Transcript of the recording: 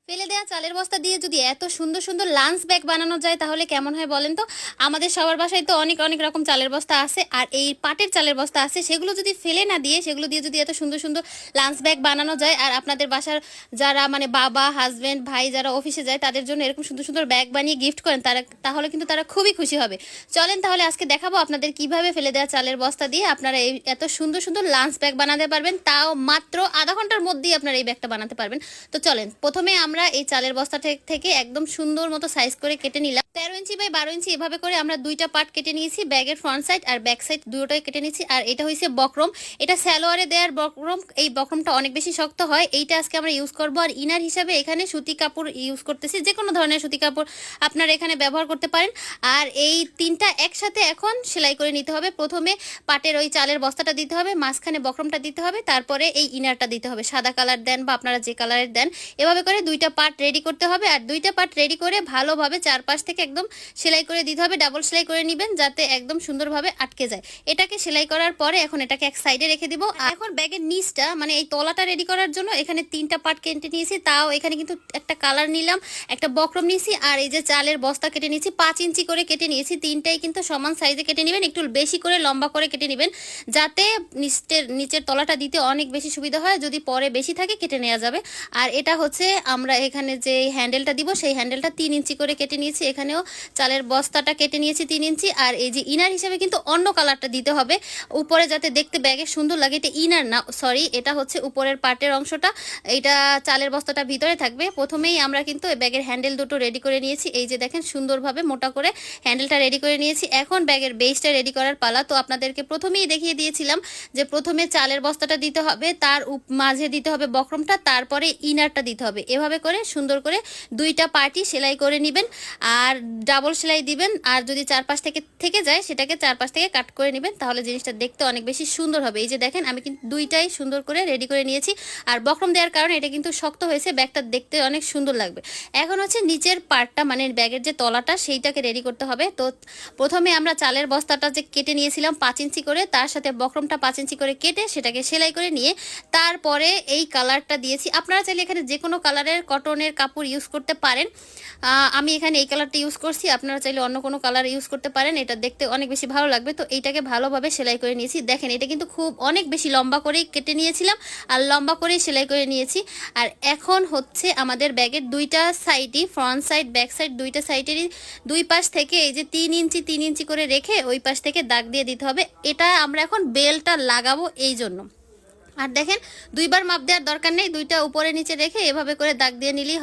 ফেলে দেওয়া চালের বস্তা দিয়ে যদি এত সুন্দর সুন্দর লাঞ্চ ব্যাগ বানানো যায় তাহলে কেমন হয় বলেন তো। আমাদের সবার বাসায় তো অনেক অনেক রকম চালের বস্তা আছে, আর এই পাটের চালের বস্তা আছে, সেগুলো যদি ফেলে না দিয়ে সেগুলো দিয়ে যদি এত সুন্দর সুন্দর লাঞ্চ ব্যাগ বানানো যায়, আর আপনাদের বাসার যারা মানে বাবা হাজব্যান্ড ভাই যারা অফিসে যায় তাদের জন্য এরকম সুন্দর সুন্দর ব্যাগ বানিয়ে গিফট করেন তারা, তাহলে কিন্তু তারা খুবই খুশি হবে। চলেন তাহলে আজকে দেখাবো আপনাদের কিভাবে ফেলে দেওয়া চালের বস্তা দিয়ে আপনারা এই এত সুন্দর সুন্দর লাঞ্চ ব্যাগ বানাতে পারবেন, তাও মাত্র আধা ঘন্টার মধ্যেই আপনারা এই ব্যাগটা বানাতে পারবেন। তো চলেন প্রথমে আমরা এই চালের বস্তা থেকে একদম সুন্দর মতো সাইজ করে কেটে নিলাম। 13 ইঞ্চি বাই 12 ইঞ্চি এভাবে করে আমরা দুইটা পার্ট কেটে নিয়েছি, ব্যাগের ফ্রন্ট সাইড আর ব্যাক সাইড দুটোই কেটে নিয়েছি। আর এটা হয়েছে বক্রম, এটা সালোয়ারে দেওয়ার বক্রম। এই বক্রমটা অনেক বেশি শক্ত হয়, এইটা আজকে আমরা ইউজ করবো। আর ইনার হিসাবে এখানে সুতি কাপড় ইউজ করতেছি, যে কোনো ধরনের সুতি কাপড় আপনারা এখানে ব্যবহার করতে পারেন। আর এই তিনটা একসাথে এখন সেলাই করে নিতে হবে। প্রথমে পাটের ওই চালের বস্তাটা দিতে হবে, মাঝখানে বক্রমটা দিতে হবে, তারপরে এই ইনারটা দিতে হবে। সাদা কালার দেন বা আপনারা যে কালারের দেন, এভাবে করে দুইটা পার্ট রেডি করতে হবে। আর দুইটা পার্ট রেডি করে ভালোভাবে চারপাশ থেকে একদম সেলাই করে দিতে হবে, ডাবল সেলাই করে নেবেন যাতে একদম সুন্দরভাবে আটকে যায়। এটাকে সেলাই করার পরে এখন এটাকে এক সাইডে রেখে দিব। এখন ব্যাগের নিচটা মানে এই তলাটা রেডি করার জন্য এখানে তিনটা পার্ট কেটে নিয়েছি, তাও এখানে কিন্তু একটা কালার নিলাম, একটা বক্রম নিয়েছি, আর এই যে চালের বস্তা কেটে নিয়েছি 5 ইঞ্চি করে কেটে নিয়েছি। তিনটাই কিন্তু সমান সাইজে কেটে নেবেন, একটু বেশি করে লম্বা করে কেটে নেবেন যাতে নিচের তলাটা দিতে অনেক বেশি সুবিধা হয়, যদি পরে বেশি থাকে কেটে নেওয়া যাবে। আর এটা হচ্ছে আমরা এখানে যে হ্যান্ডেলটা দিব সেই হ্যান্ডেলটা 3 ইঞ্চি করে কেটে নিয়েছি, এখানেও চালের বস্তাটা কেটে নিয়েছি 3 ইঞ্চি। আর এই যে ইনার হিসেবে কিন্তু অন্য কালারটা দিতে হবে উপরে যাতে দেখতে ব্যাগে সুন্দর লাগে। এটা ইনার না, সরি, এটা হচ্ছে উপরের পার্টের অংশটা, এটা চালের বস্তাটা ভিতরে থাকবে। প্রথমেই আমরা কিন্তু ব্যাগের হ্যান্ডেল দুটো রেডি করে নিয়েছি, এই যে দেখেন সুন্দরভাবে মোটা করে হ্যান্ডেলটা রেডি করে নিয়েছি। এখন ব্যাগের বেসটা রেডি করার পালা। তো আপনাদেরকে প্রথমেই দেখিয়ে দিয়েছিলাম যে প্রথমে চালের বস্তাটা দিতে হবে, তার মাঝে দিতে হবে বক্রমটা, তারপরে ইনারটা দিতে হবে। এভাবে করে সুন্দর করে দুইটা পার্টি সেলাই করে নেবেন আর ডাবল সেলাই দিবেন। আর যদি চারপাশ থেকে যায় সেটাকে চারপাশ থেকে কাট করে নেবেন, তাহলে জিনিসটা দেখতে অনেক বেশি সুন্দর হবে। এই যে দেখেন আমি কিন্তু দুইটাই সুন্দর করে রেডি করে নিয়েছি। আর বক্রম দেওয়ার কারণে এটা কিন্তু শক্ত হয়েছে, ব্যাগটা দেখতে অনেক সুন্দর লাগবে। এখন হচ্ছে নিচের পার্টটা মানে ব্যাগের যে তলাটা সেইটাকে রেডি করতে হবে। তো প্রথমে আমরা চালের বস্তাটা যে কেটে নিয়েছিলাম 5 ইঞ্চি করে, তার সাথে বক্রমটা 5 ইঞ্চি করে কেটে সেটাকে সেলাই করে নিয়ে তারপরে এই কালারটা দিয়েছি। আপনারা চাইলে এখানে যে কোনো কালারের কটনের কাপড় ইউজ করতে পারেন, আমি এখানে এই কালারটা ইউজ করছি, আপনারা চাইলে অন্য কোনো কালার ইউজ করতে পারেন, এটা দেখতে অনেক বেশি ভালো লাগবে। তো এইটাকে ভালোভাবে সেলাই করে নিয়েছি। দেখেন এটা কিন্তু খুব অনেক বেশি লম্বা করেই কেটে নিয়েছিলাম আর লম্বা করেই সেলাই করে নিয়েছি। আর এখন হচ্ছে আমাদের ব্যাগের দুইটা সাইডই, ফ্রন্ট সাইড ব্যাক সাইড দুইটা সাইডেরই দুই পাশ থেকে এই যে 3 ইঞ্চি করে রেখে ওই পাশ থেকে দাগ দিয়ে দিতে হবে। এটা আমরা এখন বেলটা লাগাবো এই জন্য। আর দেখেন দুইবার মাপ দেওয়ার দরকার নেই, দুইটা উপরে নিচে রেখে এভাবে করে দাগ দিয়ে নিলেই হবে।